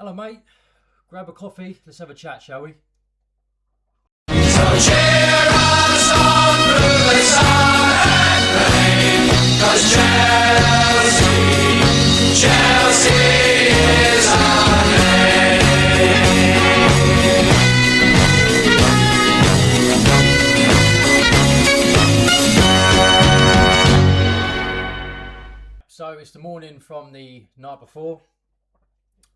Hello, mate. Grab a coffee. Let's have a chat, shall we? So cheer us on through the sun and rain, 'cause Chelsea is our name. So it's the morning from the night before.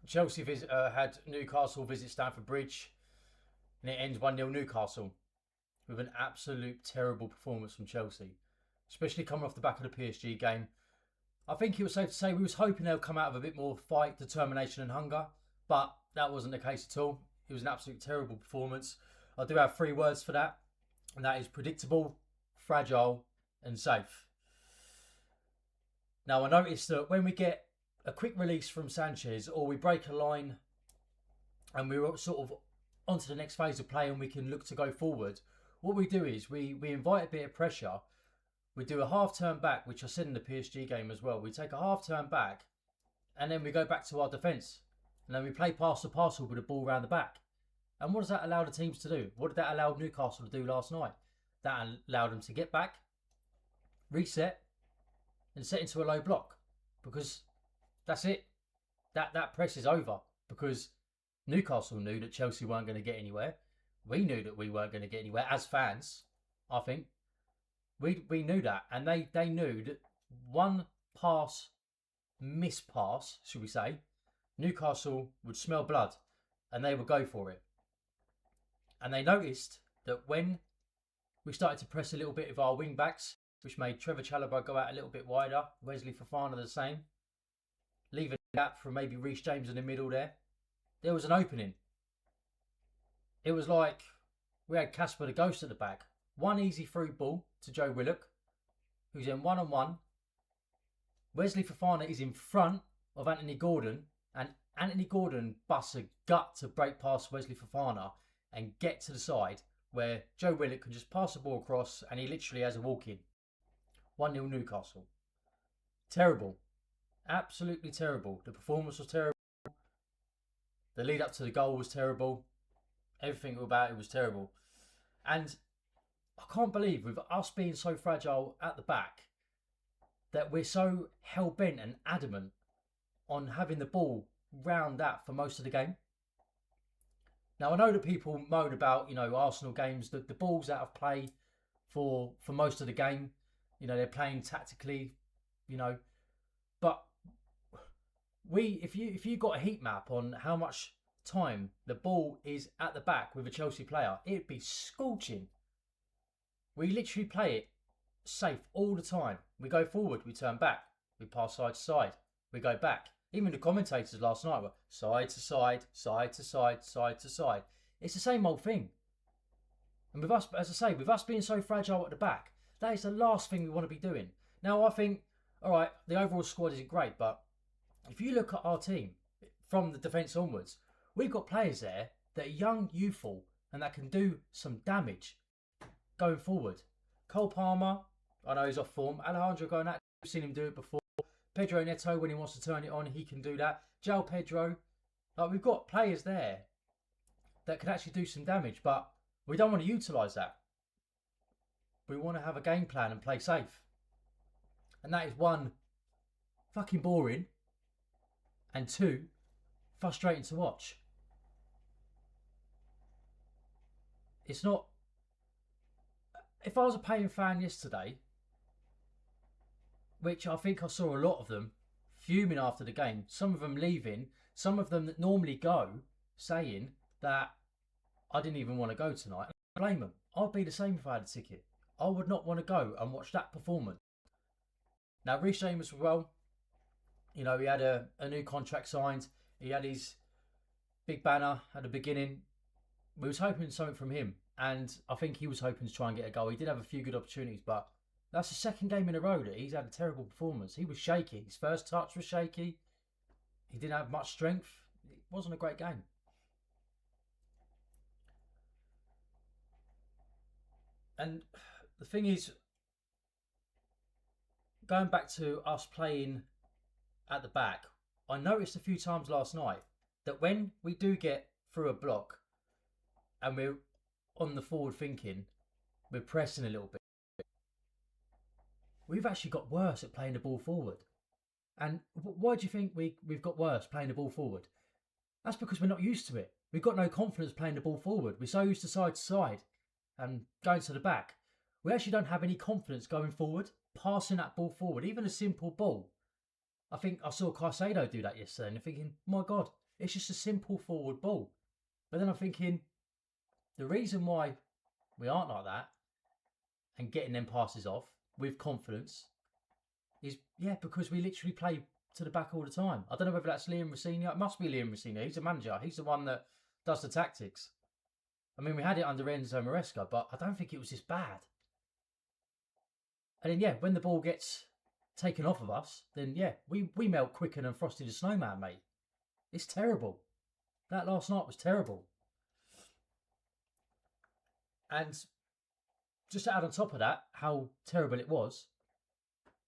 Chelsea had Newcastle visit Stamford Bridge, and it ends 1-0 Newcastle with an absolute terrible performance from Chelsea, especially coming off the back of the PSG game. I think it was safe to say we was hoping they'll come out of a bit more fight, determination and hunger, but that wasn't the case at all. It was an absolute terrible performance. I do have 3 words for that, and that is predictable, fragile and safe. Now, I noticed that when we get a quick release from Sanchez or we break a line and we're sort of onto the next phase of play and we can look to go forward, what we do is we invite a bit of pressure. We do a half turn back, which I said in the PSG game as well. We take a half turn back and then we go back to our defence. And then we play pass to parcel with the ball around the back. And what does that allow the teams to do? What did that allow Newcastle to do last night? That allowed them to get back, reset, and set into a low block. Because that's it. That press is over. Because Newcastle knew that Chelsea weren't going to get anywhere. We knew that we weren't going to get anywhere as fans, I think. We knew that. And they knew that one mispass, should we say, Newcastle would smell blood and they would go for it. And they noticed that when we started to press a little bit of our wing backs, which made Trevor Chalobah go out a little bit wider, Wesley Fofana the same, leaving a gap for maybe Reece James in the middle there was an opening. It was like we had Casper the Ghost at the back. One easy through ball to Joe Willock, who's in one-on-one. Wesley Fofana is in front of Anthony Gordon, and Anthony Gordon busts a gut to break past Wesley Fofana and get to the side where Joe Willock can just pass the ball across and he literally has a walk-in. 1-0 Newcastle. Terrible. Absolutely terrible. The performance was terrible. The lead up to the goal was terrible. Everything about it was terrible. And I can't believe with us being so fragile at the back that we're so hell-bent and adamant on having the ball round that for most of the game. Now, I know that people moan about, Arsenal games, the ball's out of play for most of the game. They're playing tactically, but if you got a heat map on how much time the ball is at the back with a Chelsea player, it'd be scorching. We literally play it safe all the time. We go forward, we turn back, we pass side to side, we go back. Even the commentators last night were side to side, side to side, side to side. It's the same old thing. And with us, as I say, with us being so fragile at the back, that is the last thing we want to be doing. Now, I think, all right, the overall squad isn't great, but if you look at our team from the defence onwards, we've got players there that are young, youthful, and that can do some damage going forward. Cole Palmer, I know he's off form. Alejandro Garnacho, we've seen him do it before. Pedro Neto, when he wants to turn it on, he can do that. João Pedro, we've got players there that can actually do some damage, but we don't want to utilise that. We want to have a game plan and play safe. And that is 1, fucking boring, and 2, frustrating to watch. It's not... If I was a paying fan yesterday, which I think I saw a lot of them fuming after the game, some of them leaving, some of them that normally go saying that I didn't even want to go tonight. I blame them. I'd be the same if I had a ticket. I would not want to go and watch that performance. Now, Reece James as well, he had a new contract signed. He had his big banner at the beginning. We was hoping something from him, and I think he was hoping to try and get a goal. He did have a few good opportunities, but that's the second game in a row that he's had a terrible performance. He was shaky. His first touch was shaky. He didn't have much strength. It wasn't a great game. And the thing is, going back to us playing at the back, I noticed a few times last night that when we do get through a block and we're on the forward thinking, we're pressing a little bit, we've actually got worse at playing the ball forward. And why do you think we've got worse playing the ball forward? That's because we're not used to it. We've got no confidence playing the ball forward. We're so used to side and going to the back. We actually don't have any confidence going forward, passing that ball forward, even a simple ball. I think I saw Caicedo do that yesterday and I'm thinking, my God, it's just a simple forward ball. But then I'm thinking, the reason why we aren't like that and getting them passes off with confidence is, because we literally play to the back all the time. I don't know whether that's Liam Rosenior. It must be Liam Rosenior. He's a manager. He's the one that does the tactics. I mean, we had it under Enzo Maresca, but I don't think it was this bad. And then, when the ball gets taken off of us, then, we melt quicker than Frosty the Snowman, mate. It's terrible. That last night was terrible. And just to add on top of that, how terrible it was,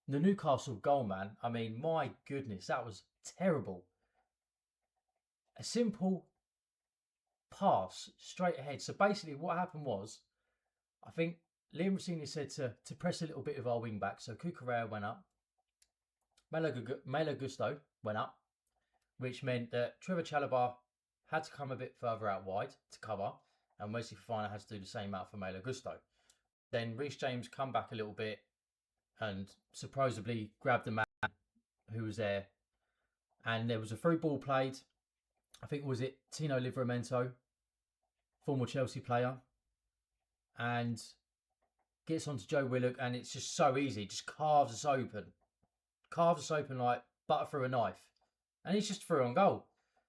the Newcastle goal, man. I mean, my goodness, that was terrible. A simple pass straight ahead. So basically what happened was, I think Liam Rosenior said to press a little bit of our wing back. So Cucurella went up. Malo Gusto went up, which meant that Trevor Chalobah had to come a bit further out wide to cover, and Wesley Fofana had to do the same out for Malo Gusto. Then Reece James come back a little bit and supposedly grabbed the man who was there. And there was a through ball played. I think, was it Tino Livramento, former Chelsea player, and gets onto Joe Willock, and it's just so easy. Just carves us open like butter through a knife. And he's just through on goal.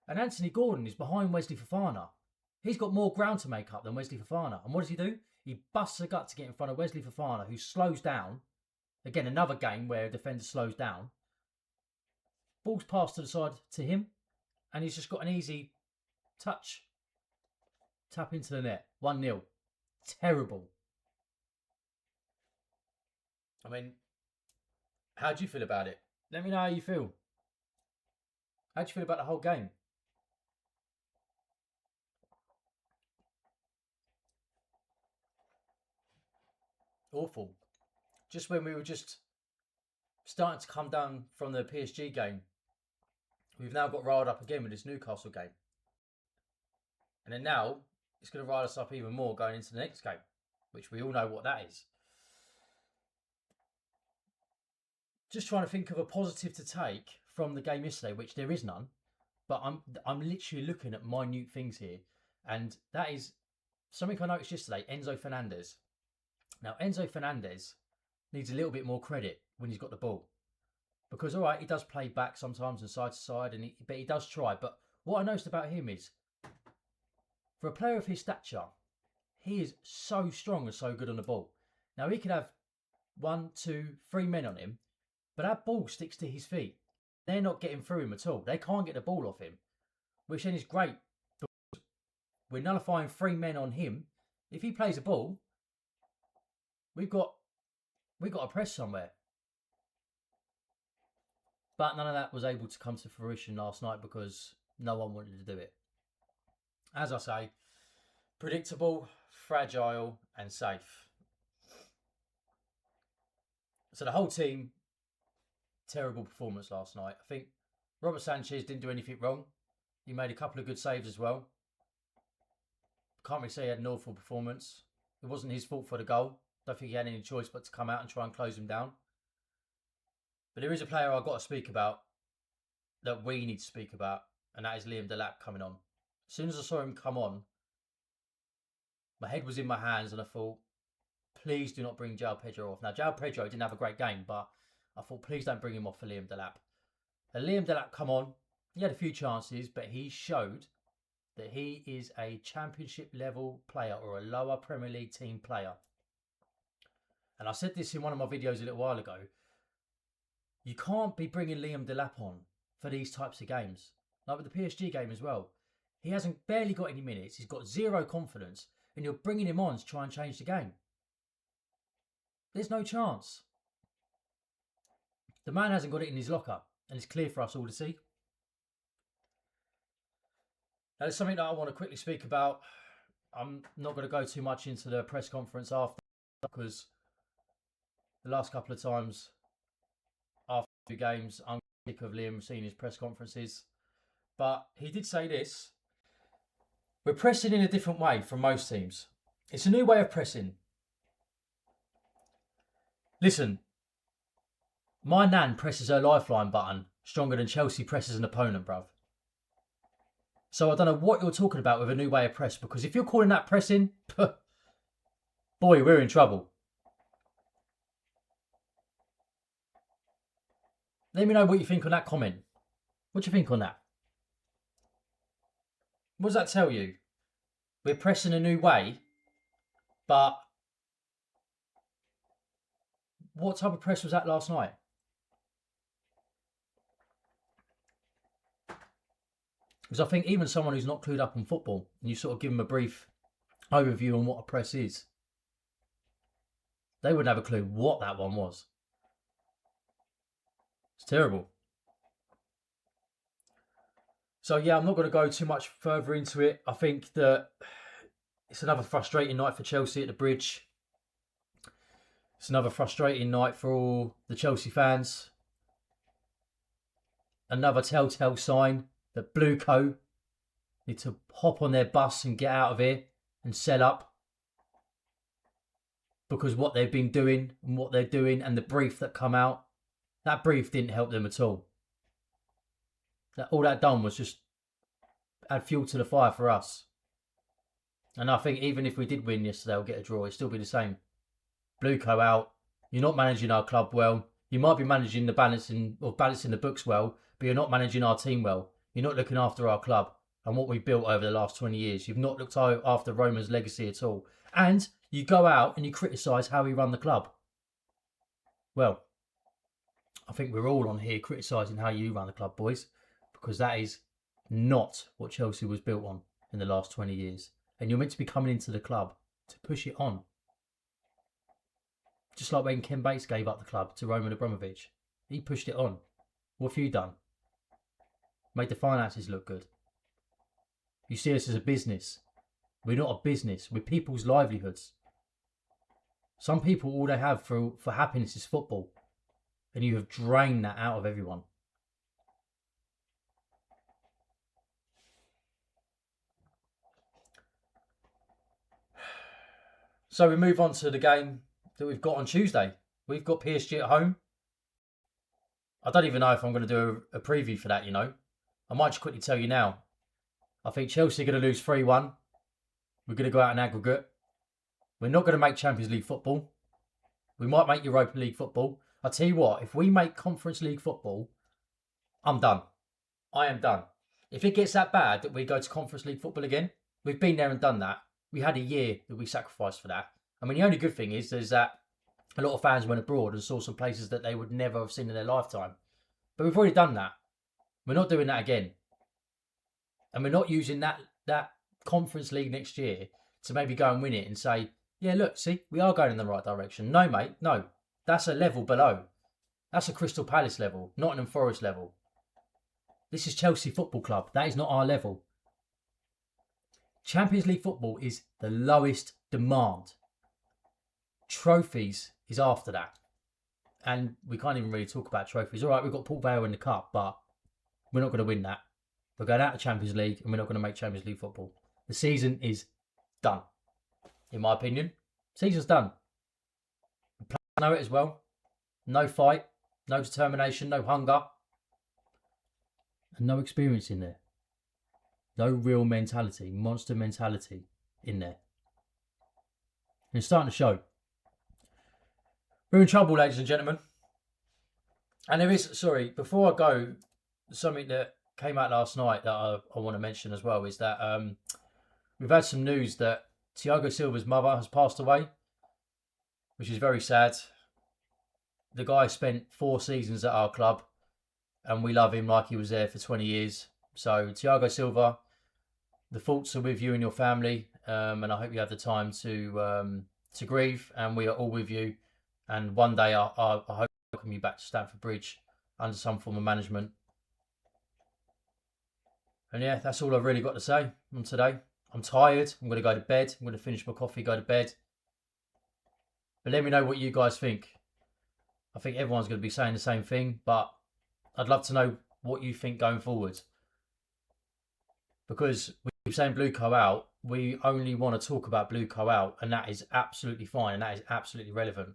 And Anthony Gordon is behind Wesley Fofana. He's got more ground to make up than Wesley Fofana. And what does he do? He busts a gut to get in front of Wesley Fofana, who slows down. Again, another game where a defender slows down. Ball's passed to the side to him, and he's just got an easy touch. Tap into the net. 1-0. Terrible. I mean, how do you feel about it? Let me know how you feel. How do you feel about the whole game? Awful. Just when we were just starting to come down from the PSG game, we've now got riled up again with this Newcastle game. And then now, it's going to rile us up even more going into the next game, which we all know what that is. Just trying to think of a positive to take from the game yesterday, which there is none. But I'm literally looking at minute things here. And that is something I noticed yesterday, Enzo Fernandez. Now, Enzo Fernandez needs a little bit more credit when he's got the ball. Because, all right, he does play back sometimes and side to side, but he does try. But what I noticed about him is, for a player of his stature, he is so strong and so good on the ball. Now, he could have 1, 2, 3 men on him, but that ball sticks to his feet. They're not getting through him at all. They can't get the ball off him, which then is great. We're nullifying 3 men on him. If he plays a ball, we've got to press somewhere. But none of that was able to come to fruition last night because no one wanted to do it. As I say, predictable, fragile, and safe. So the whole team, terrible performance last night. I think Robert Sanchez didn't do anything wrong. He made a couple of good saves as well. Can't really say he had an awful performance. It wasn't his fault for the goal. Don't think he had any choice but to come out and try and close him down. But there is a player I've got to speak about, that we need to speak about, and that is Liam Delap coming on. As soon as I saw him come on, my head was in my hands and I thought, please do not bring João Pedro off. Now, João Pedro didn't have a great game, but I thought, please don't bring him off for Liam Delap. And Liam Delap come on. He had a few chances, but he showed that he is a championship level player or a lower Premier League team player. And I said this in one of my videos a little while ago. You can't be bringing Liam Delap on for these types of games. Like with the PSG game as well. He hasn't barely got any minutes. He's got zero confidence. And you're bringing him on to try and change the game. There's no chance. The man hasn't got it in his locker. And it's clear for us all to see. And it's something that I want to quickly speak about. I'm not going to go too much into the press conference after, because the last couple of times after the games, I'm sick of Liam seeing his press conferences. But he did say this: we're pressing in a different way from most teams. It's a new way of pressing. Listen, my nan presses her lifeline button stronger than Chelsea presses an opponent, bruv. So I don't know what you're talking about with a new way of press, because if you're calling that pressing, boy, we're in trouble. Let me know what you think on that comment. What do you think on that? What does that tell you? We're pressing a new way, but what type of press was that last night? Because I think even someone who's not clued up on football, and you sort of give them a brief overview on what a press is, they wouldn't have a clue what that one was. It's terrible. So yeah, I'm not going to go too much further into it. I think that it's another frustrating night for Chelsea at the Bridge. It's another frustrating night for all the Chelsea fans. Another telltale sign that Blue Co need to hop on their bus and get out of here and sell up. Because what they've been doing and what they're doing and the brief that come out, that brief didn't help them at all. All that done was just add fuel to the fire for us. And I think even if we did win yesterday or get a draw, it'd still be the same. Blue Co out. You're not managing our club well. You might be managing the balancing the books well, but you're not managing our team well. You're not looking after our club and what we've built over the last 20 years. You've not looked after Roman's legacy at all. And you go out and you criticise how he run the club. Well, I think we're all on here criticising how you run the club, boys, because that is not what Chelsea was built on in the last 20 years. And you're meant to be coming into the club to push it on. Just like when Ken Bates gave up the club to Roman Abramovich. He pushed it on. What have you done? Made the finances look good. You see us as a business. We're not a business. We're people's livelihoods. Some people, all they have for happiness is football. And you have drained that out of everyone. So we move on to the game that we've got on Tuesday. We've got PSG at home. I don't even know if I'm going to do a preview for that, you know. I might just quickly tell you now. I think Chelsea are going to lose 3-1. We're going to go out in aggregate. We're not going to make Champions League football. We might make Europa League football. I'll tell you what, if we make Conference League football, I'm done. I am done. If it gets that bad that we go to Conference League football again, we've been there and done that. We had a year that we sacrificed for that. I mean, the only good thing is that a lot of fans went abroad and saw some places that they would never have seen in their lifetime. But we've already done that. We're not doing that again. And we're not using that Conference League next year to maybe go and win it and say, yeah, look, see, we are going in the right direction. No, mate, no. That's a level below. That's a Crystal Palace level, Nottingham Forest level. This is Chelsea Football Club. That is not our level. Champions League football is the lowest demand. Trophies is after that. And we can't even really talk about trophies. All right, we've got Port Vale in the cup, but we're not going to win that. We're going out of Champions League and we're not going to make Champions League football. The season is done. In my opinion, season's done. The players know it as well. No fight, no determination, no hunger, and no experience in there. No real mentality, monster mentality in there. And it's starting to show. We're in trouble, ladies and gentlemen. And there is, before I go, something that came out last night that I want to mention as well is that we've had some news that Thiago Silva's mother has passed away, which is very sad. The guy spent 4 seasons at our club and we love him like he was there for 20 years. So Thiago Silva, the thoughts are with you and your family, and I hope you have the time to grieve, and we are all with you. And one day I hope to welcome you back to Stamford Bridge under some form of management. And yeah, that's all I've really got to say on today. I'm tired. I'm going to go to bed. I'm going to finish my coffee, go to bed. But let me know what you guys think. I think everyone's going to be saying the same thing, but I'd love to know what you think going forward. Because we're saying Blue Co out, we only want to talk about Blue Co out, and that is absolutely fine, and that is absolutely relevant.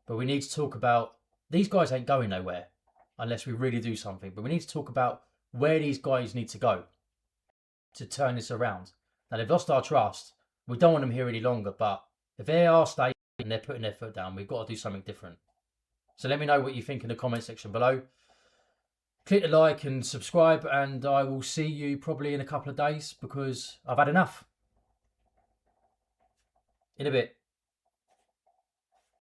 But we need to talk about, these guys ain't going nowhere unless we really do something. But we need to talk about where these guys need to go to turn this around. Now, they've lost our trust. We don't want them here any longer, but if they are staying and they're putting their foot down, we've got to do something different. So let me know what you think in the comment section below. Click the like and subscribe, and I will see you probably in a couple of days because I've had enough. In a bit.